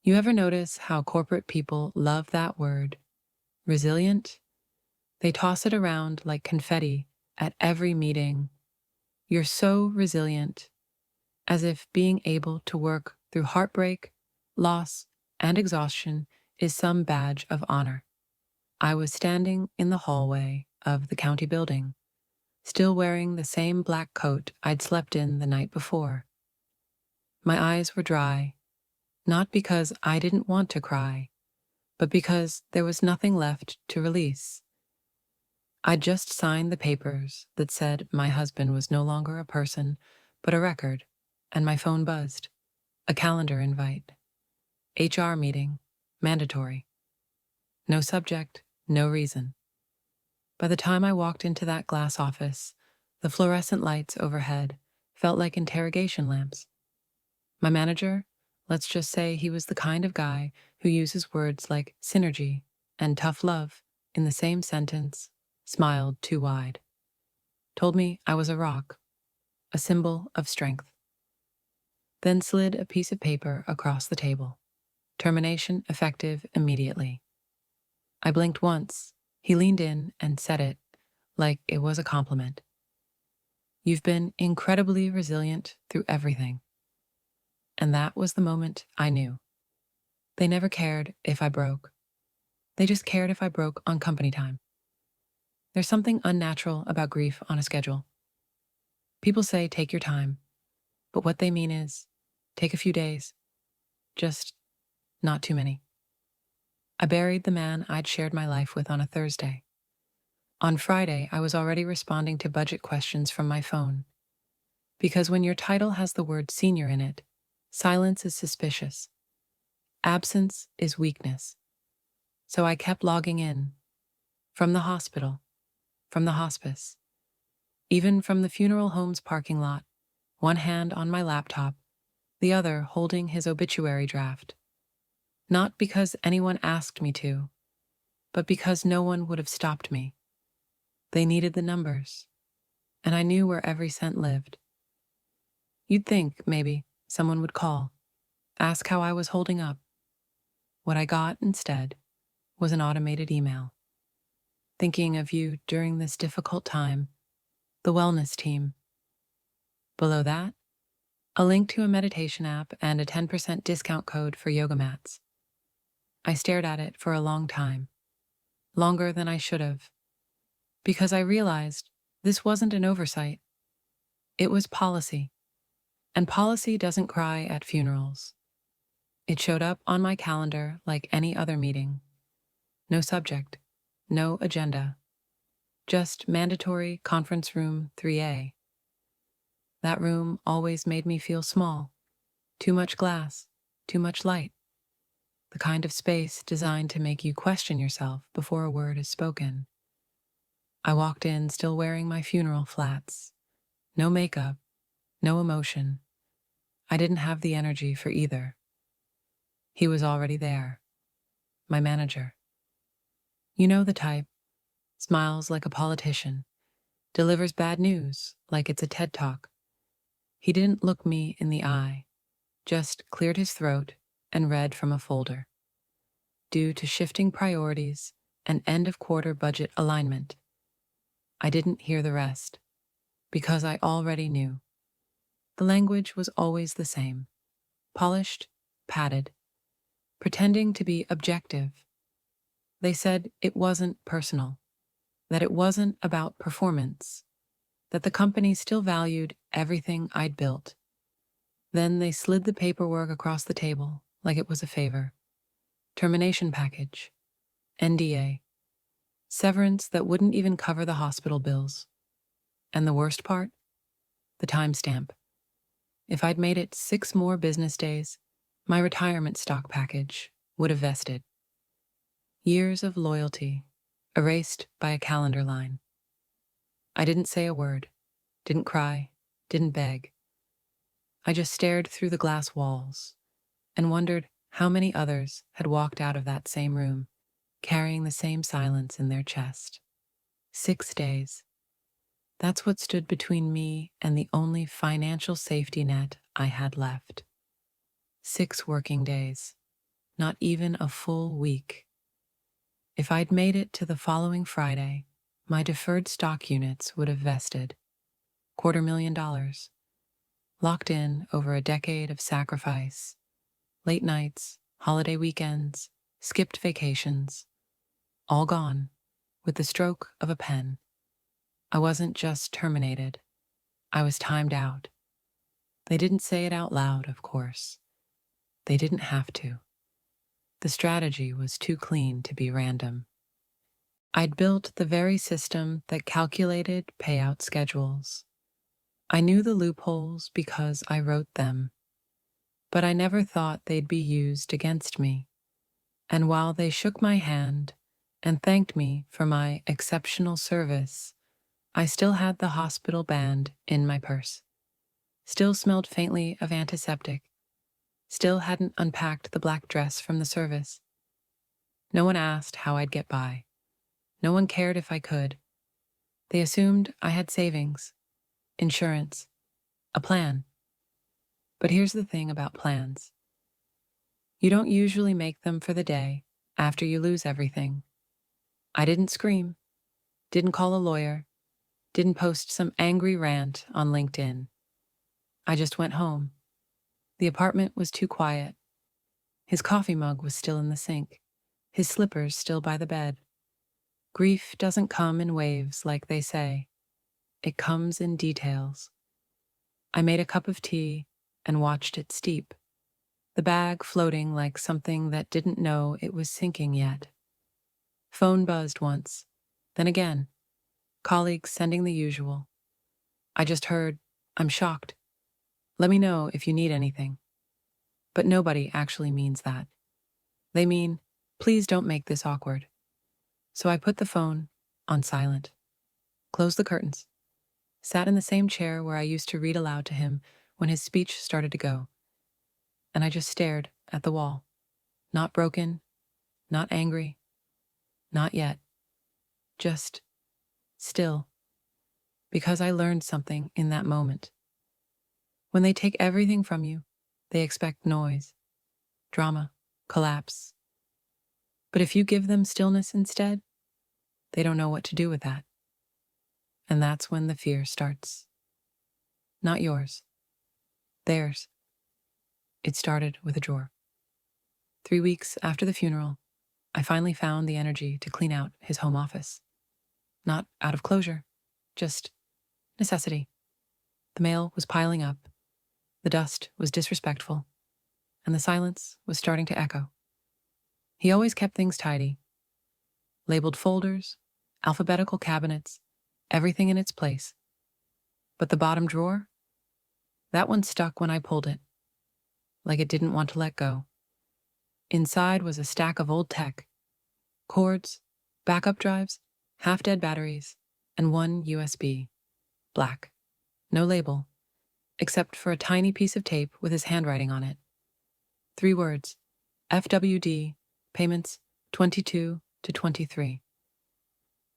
You ever notice how corporate people love that word, resilient? They toss it around like confetti at every meeting. You're so resilient, as if being able to work through heartbreak, loss, and exhaustion is some badge of honor. I was standing in the hallway of the county building, still wearing the same black coat I'd slept in the night before. My eyes were dry, not because I didn't want to cry, but because there was nothing left to release. I'd just signed the papers that said my husband was no longer a person, but a record, and my phone buzzed. A calendar invite. HR meeting. Mandatory. No subject, no reason. By the time I walked into that glass office, the fluorescent lights overhead felt like interrogation lamps. My manager, let's just say he was the kind of guy who uses words like synergy and tough love in the same sentence, smiled too wide. Told me I was a rock, a symbol of strength. Then slid a piece of paper across the table. Termination effective immediately. I blinked once. He leaned in and said it like it was a compliment. You've been incredibly resilient through everything. And that was the moment I knew. They never cared if I broke. They just cared if I broke on company time. There's something unnatural about grief on a schedule. People say take your time, but what they mean is take a few days. Just not too many. I buried the man I'd shared my life with on a Thursday. On Friday, I was already responding to budget questions from my phone. Because when your title has the word senior in it, silence is suspicious. Absence is weakness. So I kept logging in. From the hospital. From the hospice. Even from the funeral home's parking lot, one hand on my laptop, the other holding his obituary draft. Not because anyone asked me to, but because no one would have stopped me. They needed the numbers, and I knew where every cent lived. You'd think, maybe, someone would call, ask how I was holding up. What I got instead was an automated email. Thinking of you during this difficult time, the wellness team. Below that, a link to a meditation app and a 10% discount code for yoga mats. I stared at it for a long time, longer than I should have, because I realized this wasn't an oversight. It was policy, and policy doesn't cry at funerals. It showed up on my calendar like any other meeting. No subject, no agenda, just mandatory conference room 3A. That room always made me feel small, too much glass, too much light. The kind of space designed to make you question yourself before a word is spoken. I walked in still wearing my funeral flats. No makeup, no emotion. I didn't have the energy for either. He was already there. My manager. You know the type. Smiles like a politician. Delivers bad news like it's a TED Talk. He didn't look me in the eye, just cleared his throat and read from a folder. Due to shifting priorities and end-of-quarter budget alignment. I didn't hear the rest, because I already knew. The language was always the same. Polished, padded, pretending to be objective. They said it wasn't personal, that it wasn't about performance, that the company still valued everything I'd built. Then they slid the paperwork across the table like it was a favor. Termination package, NDA, severance that wouldn't even cover the hospital bills. And the worst part? The timestamp. If I'd made it 6 more business days, my retirement stock package would have vested. Years of loyalty, erased by a calendar line. I didn't say a word, didn't cry, didn't beg. I just stared through the glass walls and wondered how many others had walked out of that same room, carrying the same silence in their chest. 6 days. That's what stood between me and the only financial safety net I had left. 6 working days. not even a full week. If I'd made it to the following Friday, my deferred stock units would have vested. $250,000, locked in over a decade of sacrifice, late nights, holiday weekends, skipped vacations, all gone with the stroke of a pen. I wasn't just terminated, I was timed out. They didn't say it out loud, of course. They didn't have to. The strategy was too clean to be random. I'd built the very system that calculated payout schedules. I knew the loopholes because I wrote them, but I never thought they'd be used against me. And while they shook my hand and thanked me for my exceptional service, I still had the hospital band in my purse. Still smelled faintly of antiseptic. Still hadn't unpacked the black dress from the service. No one asked how I'd get by. No one cared if I could. They assumed I had savings, insurance, a plan. But here's the thing about plans. You don't usually make them for the day after you lose everything. I didn't scream, didn't call a lawyer, didn't post some angry rant on LinkedIn. I just went home. The apartment was too quiet. His coffee mug was still in the sink, his slippers still by the bed. Grief doesn't come in waves like they say. It comes in details. I made a cup of tea and watched it steep, the bag floating like something that didn't know it was sinking yet. Phone buzzed once, then again, colleagues sending the usual. I just heard, "I'm shocked. Let me know if you need anything." But nobody actually means that. They mean, "Please don't make this awkward." So I put the phone on silent, closed the curtains, sat in the same chair where I used to read aloud to him when his speech started to go, and I just stared at the wall. Not broken, not angry, not yet. Just still. Because I learned something in that moment. When they take everything from you, they expect noise, drama, collapse. But if you give them stillness instead, they don't know what to do with that. And that's when the fear starts. Not yours. Theirs. It started with a drawer. 3 weeks after the funeral, I finally found the energy to clean out his home office. Not out of closure, just necessity. The mail was piling up, the dust was disrespectful, and the silence was starting to echo. He always kept things tidy. Labeled folders, alphabetical cabinets, everything in its place. But the bottom drawer? That one stuck when I pulled it, like it didn't want to let go. Inside was a stack of old tech, cords, backup drives, half-dead batteries, and one USB, black. No label, except for a tiny piece of tape with his handwriting on it. 3 words, FWD, payments 22 to 23.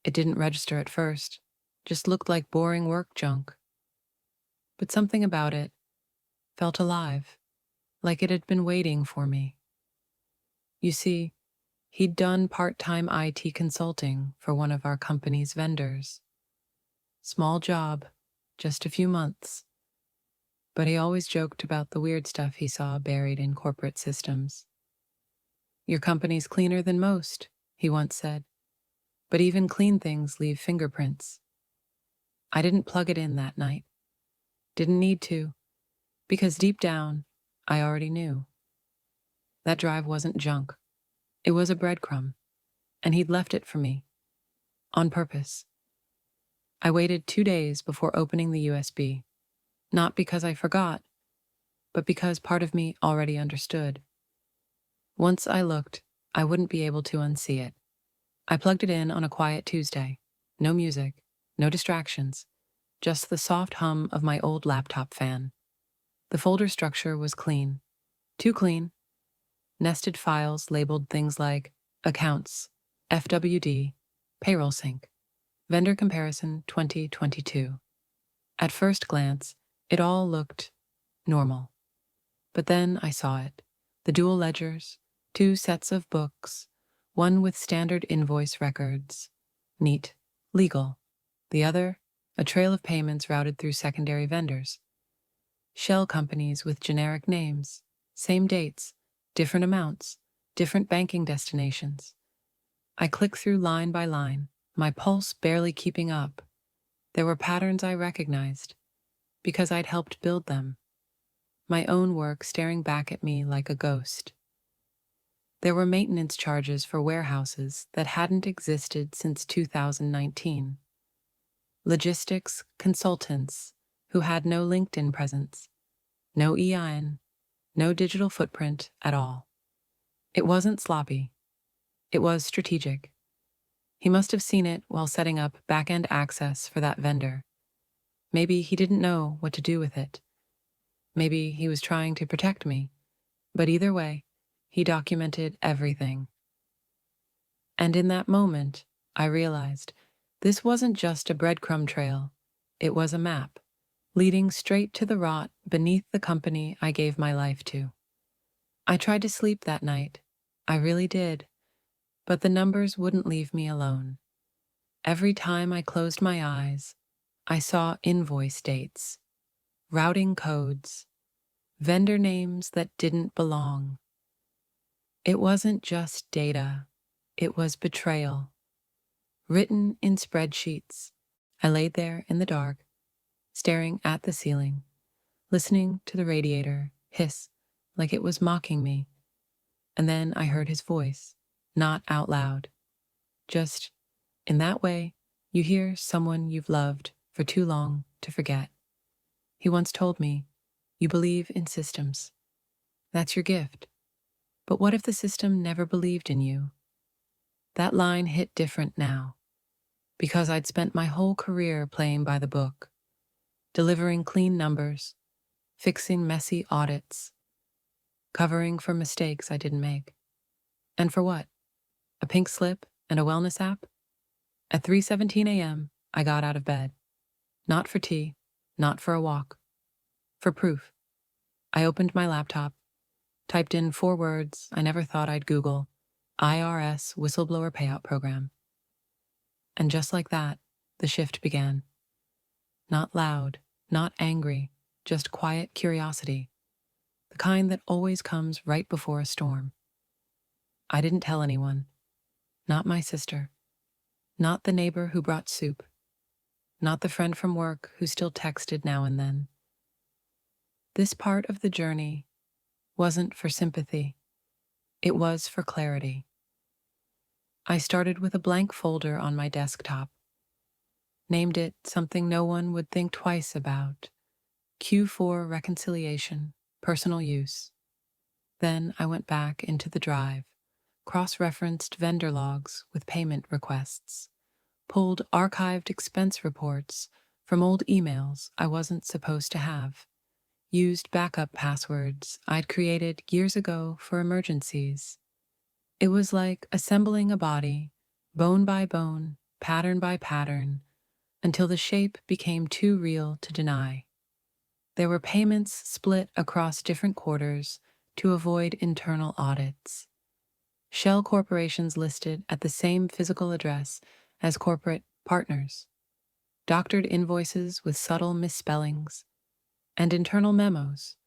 It didn't register at first, just looked like boring work junk. But something about it felt alive, like it had been waiting for me. You see, he'd done part-time IT consulting for one of our company's vendors. Small job, just a few months. But he always joked about the weird stuff he saw buried in corporate systems. "Your company's cleaner than most," he once said. "But even clean things leave fingerprints." I didn't plug it in that night. Didn't need to, because deep down, I already knew. That drive wasn't junk. It was a breadcrumb, and he'd left it for me. On purpose. I waited 2 days before opening the USB, not because I forgot, but because part of me already understood. Once I looked, I wouldn't be able to unsee it. I plugged it in on a quiet Tuesday. No music, no distractions, just the soft hum of my old laptop fan. The folder structure was clean. Too clean. Nested files labeled things like accounts, FWD, payroll sync, vendor comparison 2022. At first glance, it all looked normal. But then I saw it. The dual ledgers, 2 sets of books, one with standard invoice records, neat, legal. The other, a trail of payments routed through secondary vendors. Shell companies with generic names, same dates, different amounts, different banking destinations. I clicked through line by line, my pulse barely keeping up. There were patterns I recognized, because I'd helped build them. My own work staring back at me like a ghost. There were maintenance charges for warehouses that hadn't existed since 2019. Logistics consultants who had no LinkedIn presence, no EIN, no digital footprint at all. It wasn't sloppy. It was strategic. He must have seen it while setting up back-end access for that vendor. Maybe he didn't know what to do with it. Maybe he was trying to protect me. But either way, he documented everything. And in that moment, I realized this wasn't just a breadcrumb trail. It was a map, leading straight to the rot beneath the company I gave my life to. I tried to sleep that night. I really did. But the numbers wouldn't leave me alone. Every time I closed my eyes, I saw invoice dates, routing codes, vendor names that didn't belong. It wasn't just data, it was betrayal. Written in spreadsheets, I laid there in the dark, staring at the ceiling, listening to the radiator hiss like it was mocking me. And then I heard his voice, not out loud, just in that way you hear someone you've loved for too long to forget. He once told me, "You believe in systems. That's your gift. But what if the system never believed in you?" That line hit different now, because I'd spent my whole career playing by the book, delivering clean numbers, fixing messy audits, covering for mistakes I didn't make. And for what? A pink slip and a wellness app? At 3:17 a.m., I got out of bed. Not for tea, not for a walk. For proof. I opened my laptop, typed in 4 words I never thought I'd Google: IRS whistleblower payout program. And just like that, the shift began. Not loud, not angry, just quiet curiosity. The kind that always comes right before a storm. I didn't tell anyone. Not my sister. Not the neighbor who brought soup. Not the friend from work who still texted now and then. This part of the journey wasn't for sympathy. It was for clarity. I started with a blank folder on my desktop. Named it something no one would think twice about: Q4 reconciliation, personal use. Then I went back into the drive, cross-referenced vendor logs with payment requests, pulled archived expense reports from old emails I wasn't supposed to have, used backup passwords I'd created years ago for emergencies. It was like assembling a body, bone by bone, pattern by pattern, until the shape became too real to deny. There were payments split across different quarters to avoid internal audits. Shell corporations listed at the same physical address as corporate partners. Doctored invoices with subtle misspellings. And internal memos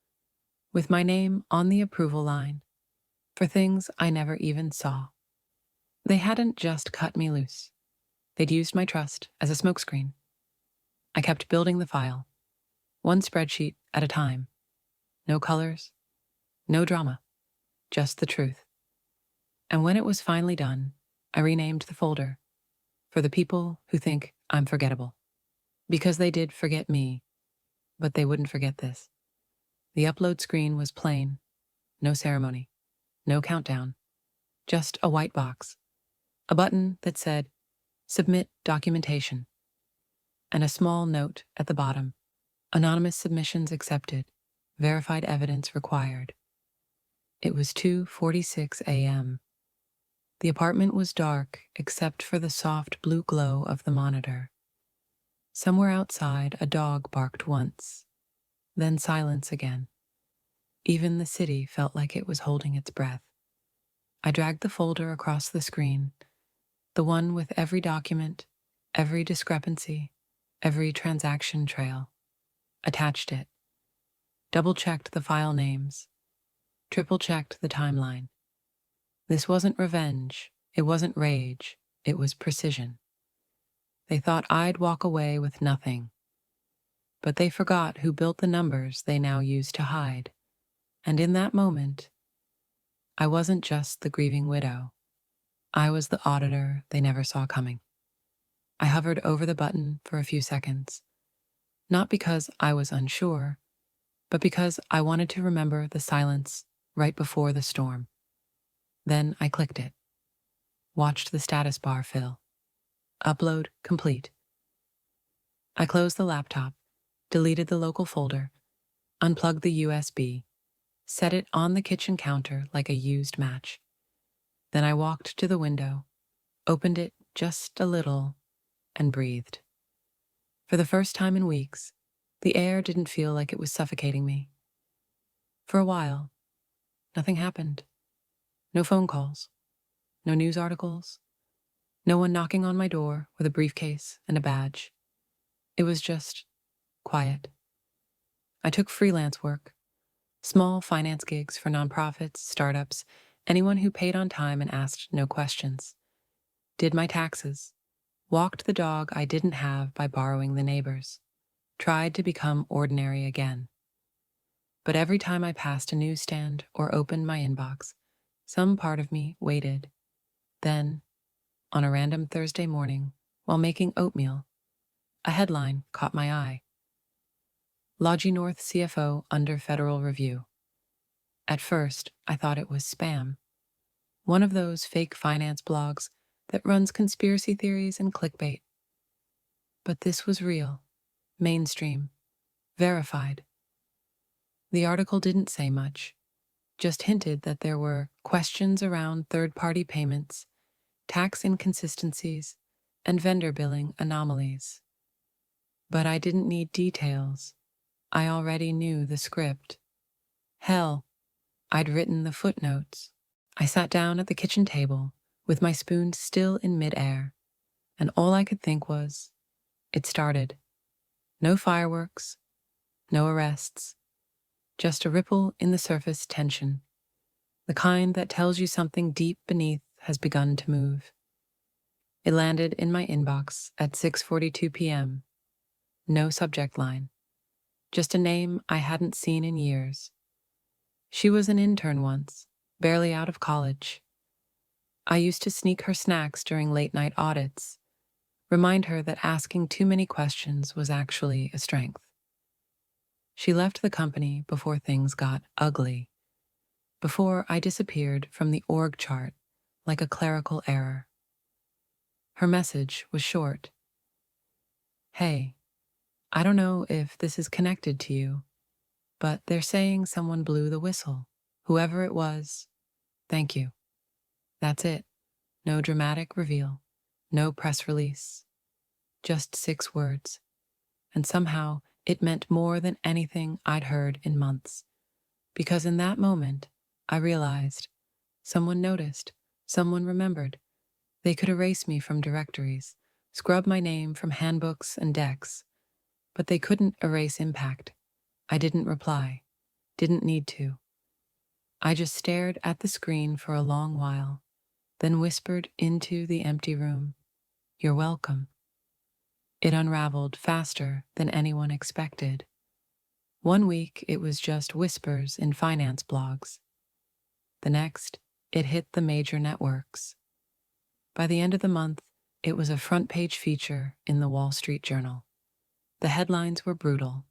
with my name on the approval line for things I never even saw. They hadn't just cut me loose. They'd used my trust as a smokescreen. I kept building the file, one spreadsheet at a time. No colors, no drama, just the truth. And when it was finally done, I renamed the folder for the people who think I'm forgettable. Because they did forget me, but they wouldn't forget this. The upload screen was plain, no ceremony, no countdown, just a white box, a button that said, "Submit documentation," and a small note at the bottom: "Anonymous submissions accepted, verified evidence required." It was 2:46 a.m. The apartment was dark except for the soft blue glow of the monitor. Somewhere outside, a dog barked once, then silence again. Even the city felt like it was holding its breath. I dragged the folder across the screen, the one with every document, every discrepancy, every transaction trail. Attached it. Double-checked the file names. Triple-checked the timeline. This wasn't revenge. It wasn't rage. It was precision. They thought I'd walk away with nothing. But they forgot who built the numbers they now use to hide. And in that moment, I wasn't just the grieving widow. I was the auditor they never saw coming. I hovered over the button for a few seconds, not because I was unsure, but because I wanted to remember the silence right before the storm. Then I clicked it, watched the status bar fill. Upload complete. I closed the laptop, deleted the local folder, unplugged the USB, set it on the kitchen counter like a used match. Then I walked to the window, opened it just a little, and breathed. For the first time in weeks, the air didn't feel like it was suffocating me. For a while, nothing happened. No phone calls, no news articles, no one knocking on my door with a briefcase and a badge. It was just quiet. I took freelance work, small finance gigs for nonprofits, startups, anyone who paid on time and asked no questions. Did my taxes, walked the dog I didn't have by borrowing the neighbor's, tried to become ordinary again. But every time I passed a newsstand or opened my inbox, some part of me waited. Then, on a random Thursday morning, while making oatmeal, a headline caught my eye. Logi North CFO under federal review. At first, I thought it was spam. One of those fake finance blogs that runs conspiracy theories and clickbait. But this was real, mainstream, verified. The article didn't say much, just hinted that there were questions around third-party payments, tax inconsistencies, and vendor billing anomalies. But I didn't need details. I already knew the script. Hell, I'd written the footnotes. I sat down at the kitchen table with my spoon still in midair, and all I could think was, it started. No fireworks, no arrests, just a ripple in the surface tension, the kind that tells you something deep beneath has begun to move. It landed in my inbox at 6:42 p.m. No subject line, just a name I hadn't seen in years. She was an intern once, barely out of college. I used to sneak her snacks during late-night audits, remind her that asking too many questions was actually a strength. She left the company before things got ugly, before I disappeared from the org chart like a clerical error. Her message was short. Hey, I don't know if this is connected to you, but they're saying someone blew the whistle. Whoever it was, thank you. That's it. No dramatic reveal, no press release. Just 6 words. And somehow it meant more than anything I'd heard in months. Because in that moment, I realized someone noticed, someone remembered. They could erase me from directories, scrub my name from handbooks and decks, but they couldn't erase impact. I didn't reply, didn't need to. I just stared at the screen for a long while, then whispered into the empty room, "You're welcome." It unraveled faster than anyone expected. One week, it was just whispers in finance blogs. The next, it hit the major networks. By the end of the month, it was a front-page feature in the Wall Street Journal. The headlines were brutal.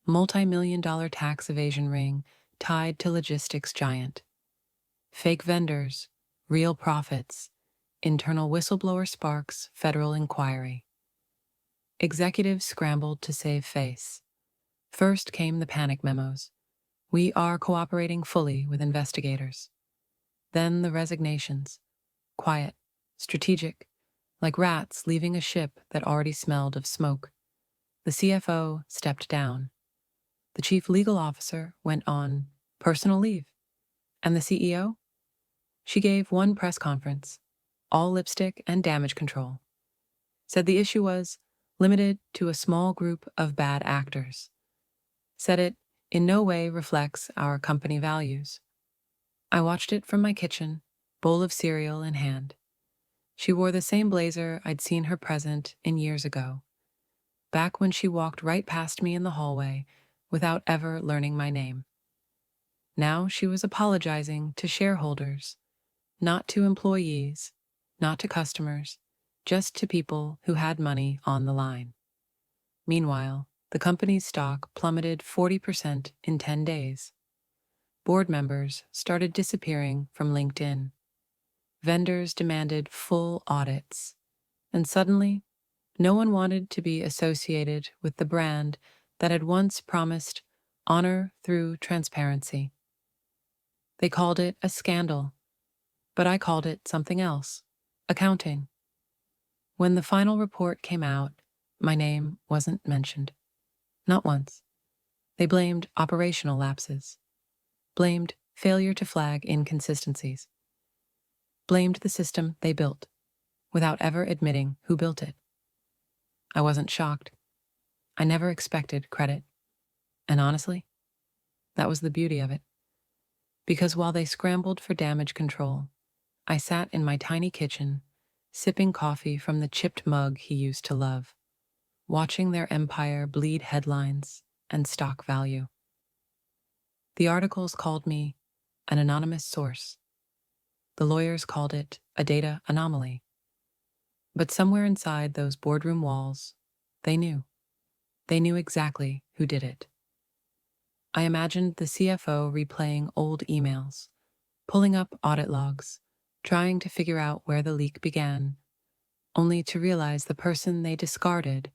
Multi-million-dollar tax evasion ring tied to logistics giant. Fake vendors, real profits, internal whistleblower sparks federal inquiry. Executives scrambled to save face. First came the panic memos. We are cooperating fully with investigators. Then the resignations. Quiet, strategic, like rats leaving a ship that already smelled of smoke. The CFO stepped down. The chief legal officer went on personal leave. And the CEO? She gave one press conference, all lipstick and damage control, said the issue was limited to a small group of bad actors, said it in no way reflects our company values. I watched it from my kitchen, bowl of cereal in hand. She wore the same blazer I'd seen her present in years ago, back when she walked right past me in the hallway without ever learning my name. Now she was apologizing to shareholders, not to employees, not to customers, just to people who had money on the line. Meanwhile, the company's stock plummeted 40% in 10 days. Board members started disappearing from LinkedIn. Vendors demanded full audits. And suddenly, no one wanted to be associated with the brand that had once promised honor through transparency. They called it a scandal, but I called it something else: accounting. When the final report came out, my name wasn't mentioned. Not once. They blamed operational lapses, blamed failure to flag inconsistencies, blamed the system they built, without ever admitting who built it. I wasn't shocked. I never expected credit. And honestly, that was the beauty of it. Because while they scrambled for damage control, I sat in my tiny kitchen, sipping coffee from the chipped mug he used to love, watching their empire bleed headlines and stock value. The articles called me an anonymous source. The lawyers called it a data anomaly. But somewhere inside those boardroom walls, they knew. They knew exactly who did it. I imagined the CFO replaying old emails, pulling up audit logs, trying to figure out where the leak began, only to realize the person they discarded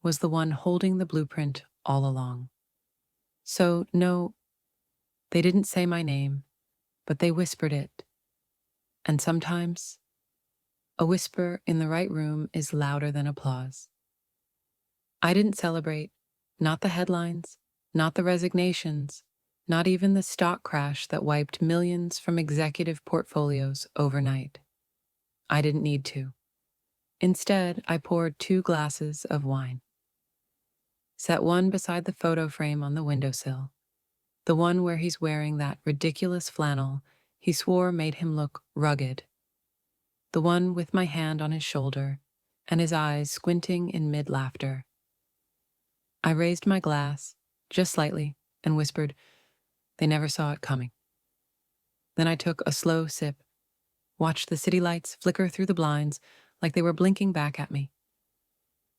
was the one holding the blueprint all along. So, no, they didn't say my name, but they whispered it. And sometimes, a whisper in the right room is louder than applause. I didn't celebrate, not the headlines, not the resignations, not even the stock crash that wiped millions from executive portfolios overnight. I didn't need to. Instead, I poured 2 glasses of wine. Set one beside the photo frame on the windowsill, the one where he's wearing that ridiculous flannel he swore made him look rugged, the one with my hand on his shoulder and his eyes squinting in mid-laughter. I raised my glass, just slightly, and whispered, "They never saw it coming." Then I took a slow sip, watched the city lights flicker through the blinds like they were blinking back at me.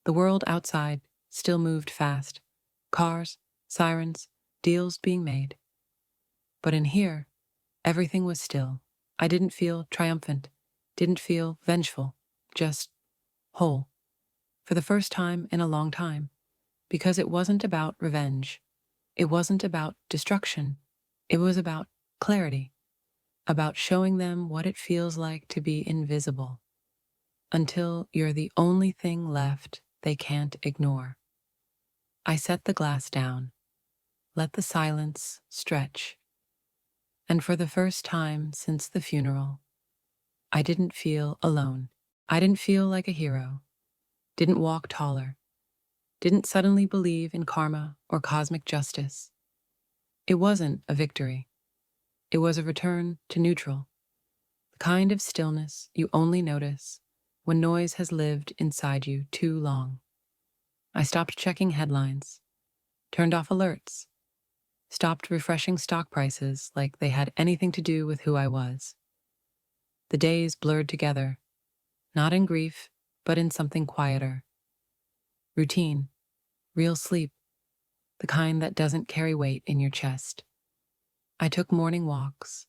The world outside still moved fast. Cars, sirens, deals being made. But in here, everything was still. I didn't feel triumphant, didn't feel vengeful, just whole. For the first time in a long time. Because it wasn't about revenge. It wasn't about destruction. It was about clarity. About showing them what it feels like to be invisible. Until you're the only thing left they can't ignore. I set the glass down, let the silence stretch. And for the first time since the funeral, I didn't feel alone. I didn't feel like a hero. Didn't walk taller. Didn't suddenly believe in karma or cosmic justice. It wasn't a victory. It was a return to neutral. The kind of stillness you only notice when noise has lived inside you too long. I stopped checking headlines, turned off alerts, stopped refreshing stock prices like they had anything to do with who I was. The days blurred together, not in grief, but in something quieter. Routine, real sleep, the kind that doesn't carry weight in your chest. I took morning walks,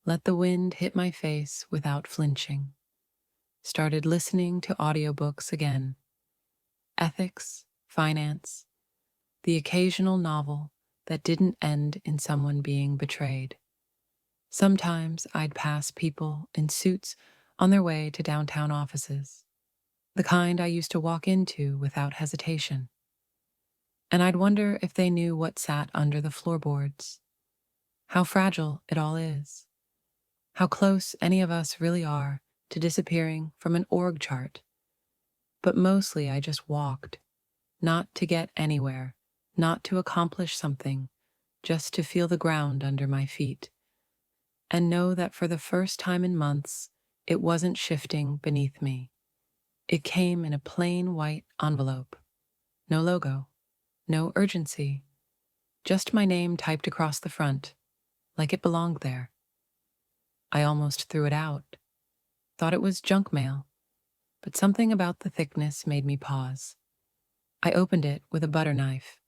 let the wind hit my face without flinching. Started listening to audiobooks again. Ethics, finance, the occasional novel that didn't end in someone being betrayed. Sometimes I'd pass people in suits on their way to downtown offices, the kind I used to walk into without hesitation. And I'd wonder if they knew what sat under the floorboards, how fragile it all is. how close any of us really are to disappearing from an org chart. But mostly I just walked, not to get anywhere, not to accomplish something, just to feel the ground under my feet, and know that for the first time in months, it wasn't shifting beneath me. It came in a plain white envelope. No logo, no urgency, just my name typed across the front, like it belonged there. I almost threw it out, thought it was junk mail, but something about the thickness made me pause. I opened it with a butter knife,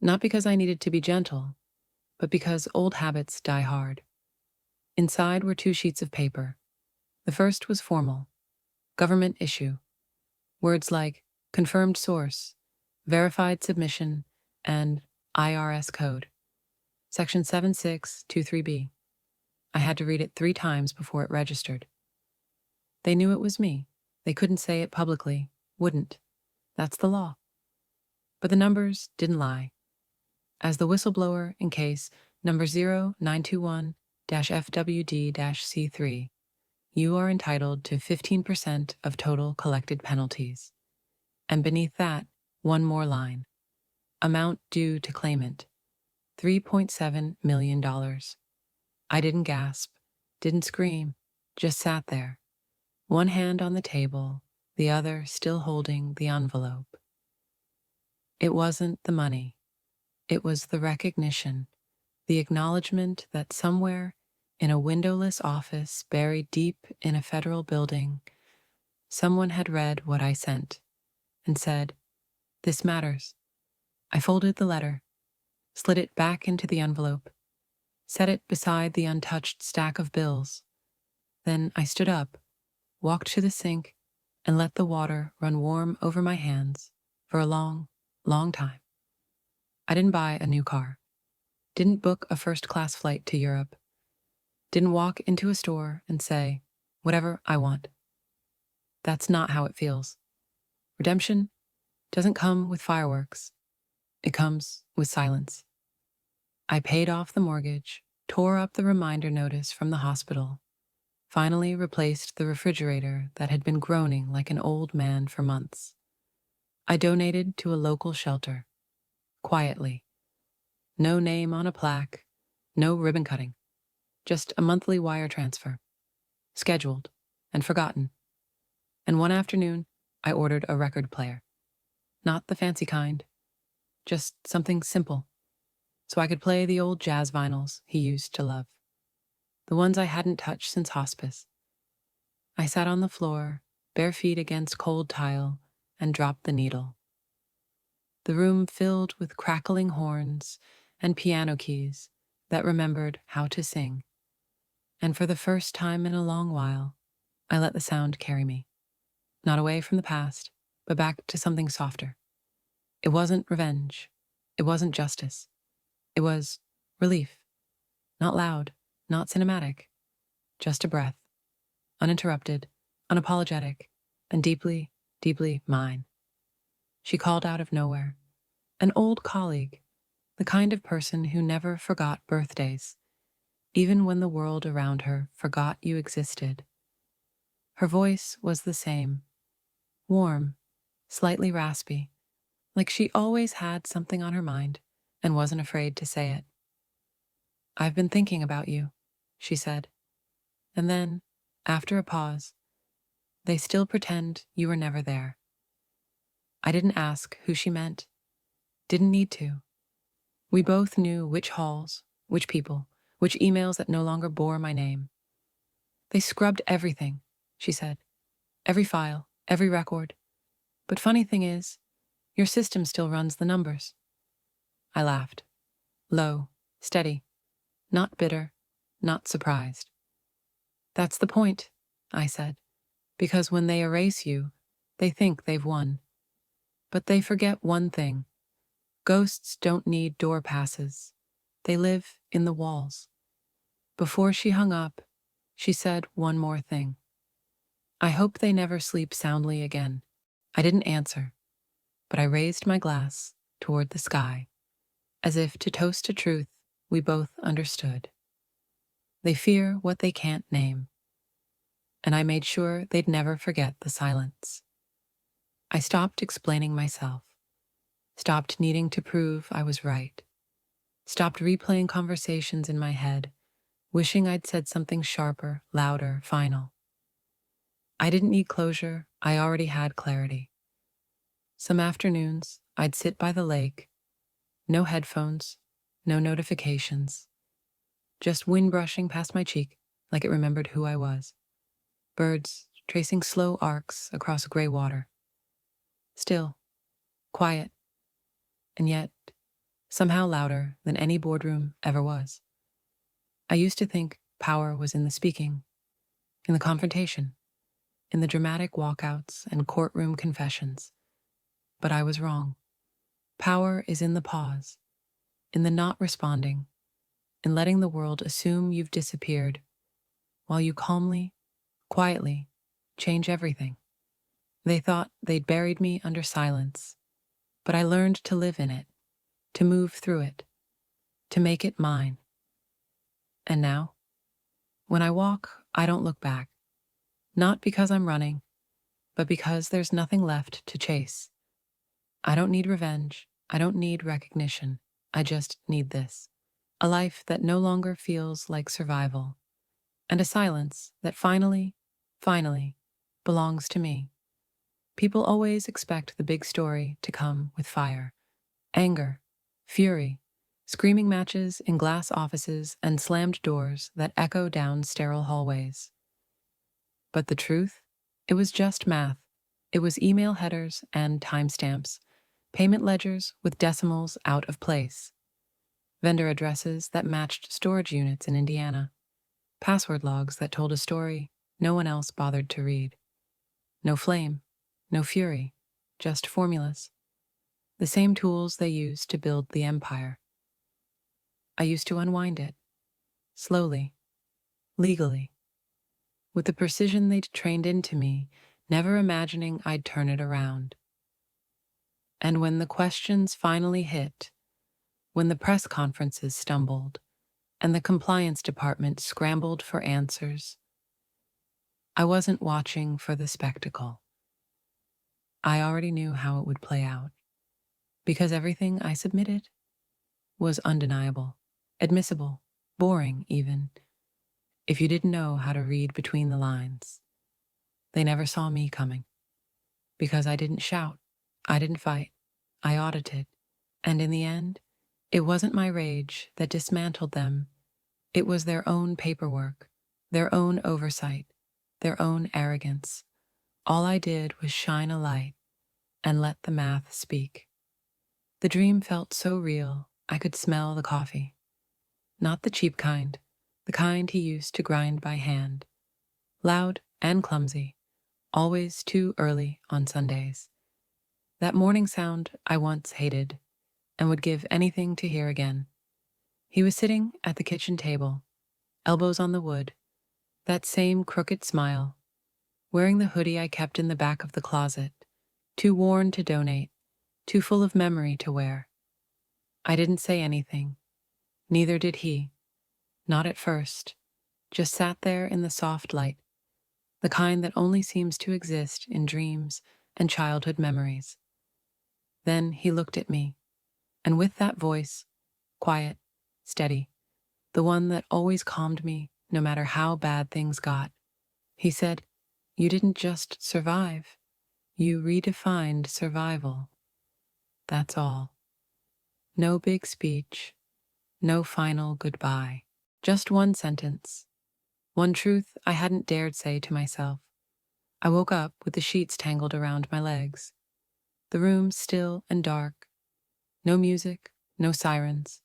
not because I needed to be gentle, but because old habits die hard. Inside were 2 sheets of paper. The first was formal, government issue, words like confirmed source, verified submission, and IRS code. Section 7623B. I had to read it 3 times before it registered. They knew it was me. They couldn't say it publicly, wouldn't. That's the law. But the numbers didn't lie. As the whistleblower in case number 0921-FWD-C3, you are entitled to 15% of total collected penalties. And beneath that, one more line. Amount due to claimant, $3.7 million. I didn't gasp, didn't scream, just sat there, one hand on the table, the other still holding the envelope. It wasn't the money. It was the recognition, the acknowledgement that somewhere in a windowless office buried deep in a federal building, someone had read what I sent and said, "This matters." I folded the letter, slid it back into the envelope, set it beside the untouched stack of bills. Then I stood up, walked to the sink, and let the water run warm over my hands for a long, long time. I didn't buy a new car, didn't book a first-class flight to Europe, didn't walk into a store and say, whatever I want. That's not how it feels. Redemption doesn't come with fireworks. It comes with silence. I paid off the mortgage, tore up the reminder notice from the hospital, finally replaced the refrigerator that had been groaning like an old man for months. I donated to a local shelter, quietly. No name on a plaque, no ribbon cutting, just a monthly wire transfer, scheduled and forgotten. And one afternoon, I ordered a record player. Not the fancy kind, just something simple, so I could play the old jazz vinyls he used to love, the ones I hadn't touched since hospice. I sat on the floor, bare feet against cold tile, and dropped the needle. The room filled with crackling horns and piano keys that remembered how to sing. And for the first time in a long while, I let the sound carry me. Not away from the past, but back to something softer. It wasn't revenge. It wasn't justice. It was relief. Not loud, not cinematic. Just a breath. Uninterrupted, unapologetic, and deeply, deeply mine. She called out of nowhere. An old colleague, the kind of person who never forgot birthdays, even when the world around her forgot you existed. Her voice was the same, warm, slightly raspy, like she always had something on her mind and wasn't afraid to say it. "I've been thinking about you," she said. And then, after a pause, "They still pretend you were never there." I didn't ask who she meant. Didn't need to. We both knew which halls, which people, which emails that no longer bore my name. "They scrubbed everything," she said. "Every file, every record. But funny thing is, your system still runs the numbers." I laughed. Low, steady, not bitter, not surprised. "That's the point," I said, "because when they erase you, they think they've won. But they forget one thing. Ghosts don't need door passes. They live in the walls." Before she hung up, she said one more thing. "I hope they never sleep soundly again." I didn't answer, but I raised my glass toward the sky, as if to toast a truth we both understood. They fear what they can't name, and I made sure they'd never forget the silence. I stopped explaining myself, stopped needing to prove I was right, stopped replaying conversations in my head, wishing I'd said something sharper, louder, final. I didn't need closure, I already had clarity. Some afternoons, I'd sit by the lake, no headphones, no notifications, just wind brushing past my cheek like it remembered who I was. Birds tracing slow arcs across gray water. Still, quiet, and yet somehow louder than any boardroom ever was. I used to think power was in the speaking, in the confrontation, in the dramatic walkouts and courtroom confessions. But I was wrong. Power is in the pause, in the not responding, in letting the world assume you've disappeared, while you calmly, quietly, change everything. They thought they'd buried me under silence, but I learned to live in it, to move through it, to make it mine. And now, when I walk, I don't look back, not because I'm running, but because there's nothing left to chase. I don't need revenge. I don't need recognition. I just need this. A life that no longer feels like survival, and a silence that finally belongs to me. People always expect the big story to come with fire, anger, fury, screaming matches in glass offices and slammed doors that echo down sterile hallways. But the truth? It was just math. It was email headers and timestamps, payment ledgers with decimals out of place, vendor addresses that matched storage units in Indiana, password logs that told a story no one else bothered to read. No flame, no fury, just formulas. The same tools they used to build the empire. I used to unwind it, slowly, legally, with the precision they'd trained into me, never imagining I'd turn it around. And when the questions finally hit, when the press conferences stumbled, and the compliance department scrambled for answers, I wasn't watching for the spectacle. I already knew how it would play out, because everything I submitted was undeniable, admissible, boring even, if you didn't know how to read between the lines. They never saw me coming, because I didn't shout, I didn't fight, I audited, and in the end, it wasn't my rage that dismantled them. It was their own paperwork, their own oversight, their own arrogance. All I did was shine a light and let the math speak. The dream felt so real, I could smell the coffee. Not the cheap kind, the kind he used to grind by hand. Loud and clumsy, always too early on Sundays. That morning sound I once hated and would give anything to hear again. He was sitting at the kitchen table, elbows on the wood, that same crooked smile, wearing the hoodie I kept in the back of the closet, too worn to donate, too full of memory to wear. I didn't say anything, neither did he. Not at first, just sat there in the soft light, the kind that only seems to exist in dreams and childhood memories. Then he looked at me, and with that voice, quiet, steady, the one that always calmed me no matter how bad things got, he said, "You didn't just survive, you redefined survival. That's all. No big speech, no final goodbye, just one sentence, one truth I hadn't dared say to myself." I woke up with the sheets tangled around my legs, the room still and dark, no music, no sirens,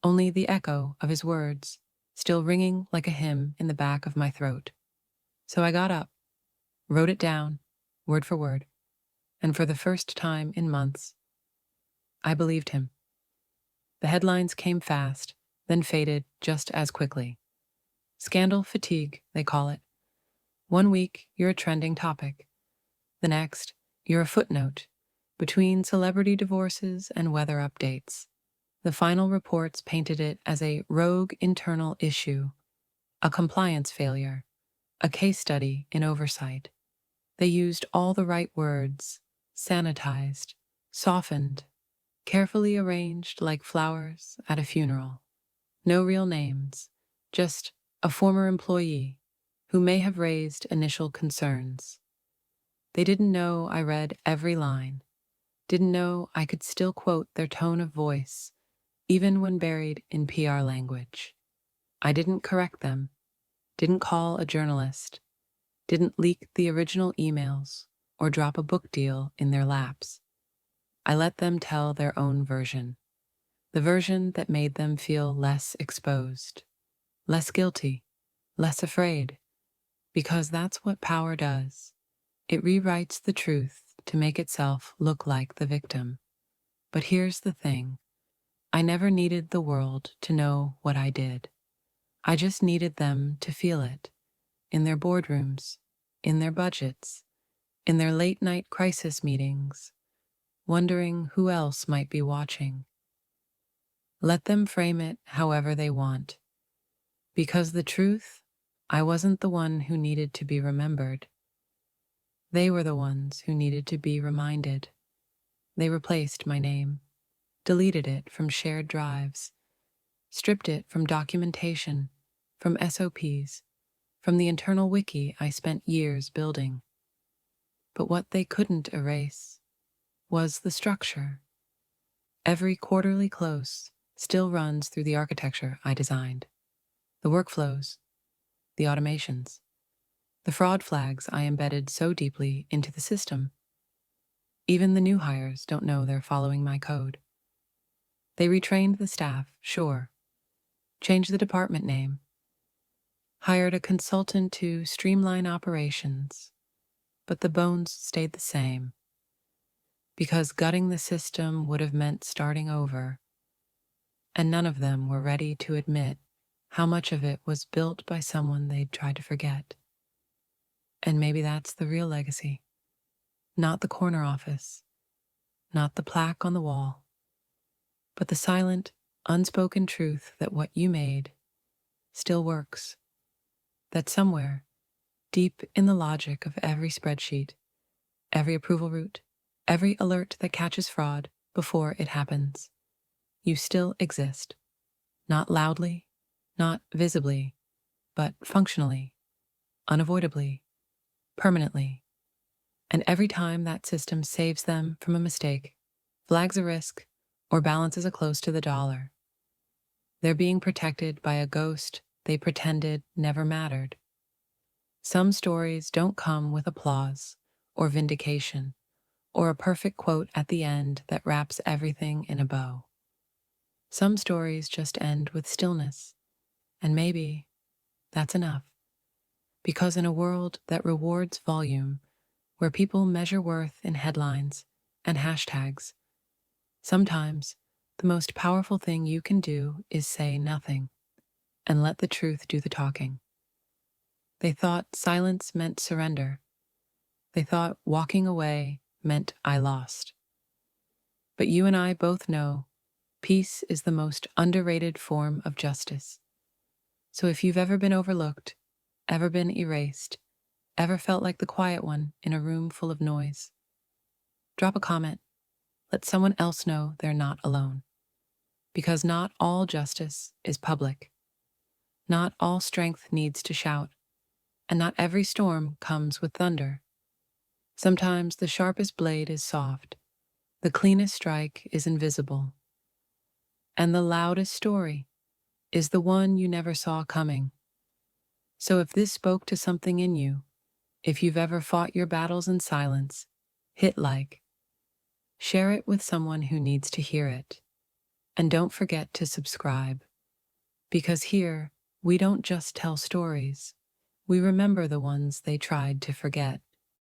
only the echo of his words, still ringing like a hymn in the back of my throat. So I got up, wrote it down, word for word, and for the first time in months, I believed him. The headlines came fast, then faded just as quickly. Scandal fatigue, they call it. One week, you're a trending topic. The next, you're a footnote between celebrity divorces and weather updates. The final reports painted it as a rogue internal issue, a compliance failure, a case study in oversight. They used all the right words, sanitized, softened, carefully arranged like flowers at a funeral. No real names, just a former employee who may have raised initial concerns. They didn't know I read every line, didn't know I could still quote their tone of voice, even when buried in PR language. I didn't correct them, didn't call a journalist, didn't leak the original emails or drop a book deal in their laps. I let them tell their own version, the version that made them feel less exposed, less guilty, less afraid, because that's what power does. It rewrites the truth to make itself look like the victim. But here's the thing. I never needed the world to know what I did. I just needed them to feel it. In their boardrooms, in their budgets, in their late-night crisis meetings, wondering who else might be watching. Let them frame it however they want. Because the truth, I wasn't the one who needed to be remembered. They were the ones who needed to be reminded. They replaced my name, deleted it from shared drives, stripped it from documentation, from SOPs, from the internal wiki I spent years building. But what they couldn't erase was the structure. Every quarterly close still runs through the architecture I designed. The workflows, the automations, the fraud flags I embedded so deeply into the system. Even the new hires don't know they're following my code. They retrained the staff, sure, changed the department name, hired a consultant to streamline operations, but the bones stayed the same. Because gutting the system would have meant starting over, and none of them were ready to admit how much of it was built by someone they'd tried to forget. And maybe that's the real legacy. Not the corner office, not the plaque on the wall, but the silent, unspoken truth that what you made still works. That somewhere, deep in the logic of every spreadsheet, every approval route, every alert that catches fraud before it happens, you still exist. Not loudly, not visibly, but functionally, unavoidably, permanently. And every time that system saves them from a mistake, flags a risk, or balances a close to the dollar, they're being protected by a ghost they pretended never mattered. Some stories don't come with applause or vindication or a perfect quote at the end that wraps everything in a bow. Some stories just end with stillness, and maybe that's enough. Because in a world that rewards volume, where people measure worth in headlines and hashtags, sometimes the most powerful thing you can do is say nothing and let the truth do the talking. They thought silence meant surrender. They thought walking away meant I lost. But you and I both know peace is the most underrated form of justice. So if you've ever been overlooked, ever been erased, ever felt like the quiet one in a room full of noise, drop a comment. Let someone else know they're not alone. Because not all justice is public. Not all strength needs to shout. And not every storm comes with thunder. Sometimes the sharpest blade is soft. The cleanest strike is invisible. And the loudest story is the one you never saw coming. So if this spoke to something in you, if you've ever fought your battles in silence, hit like. Share it with someone who needs to hear it. And don't forget to subscribe. Because here, we don't just tell stories. We remember the ones they tried to forget.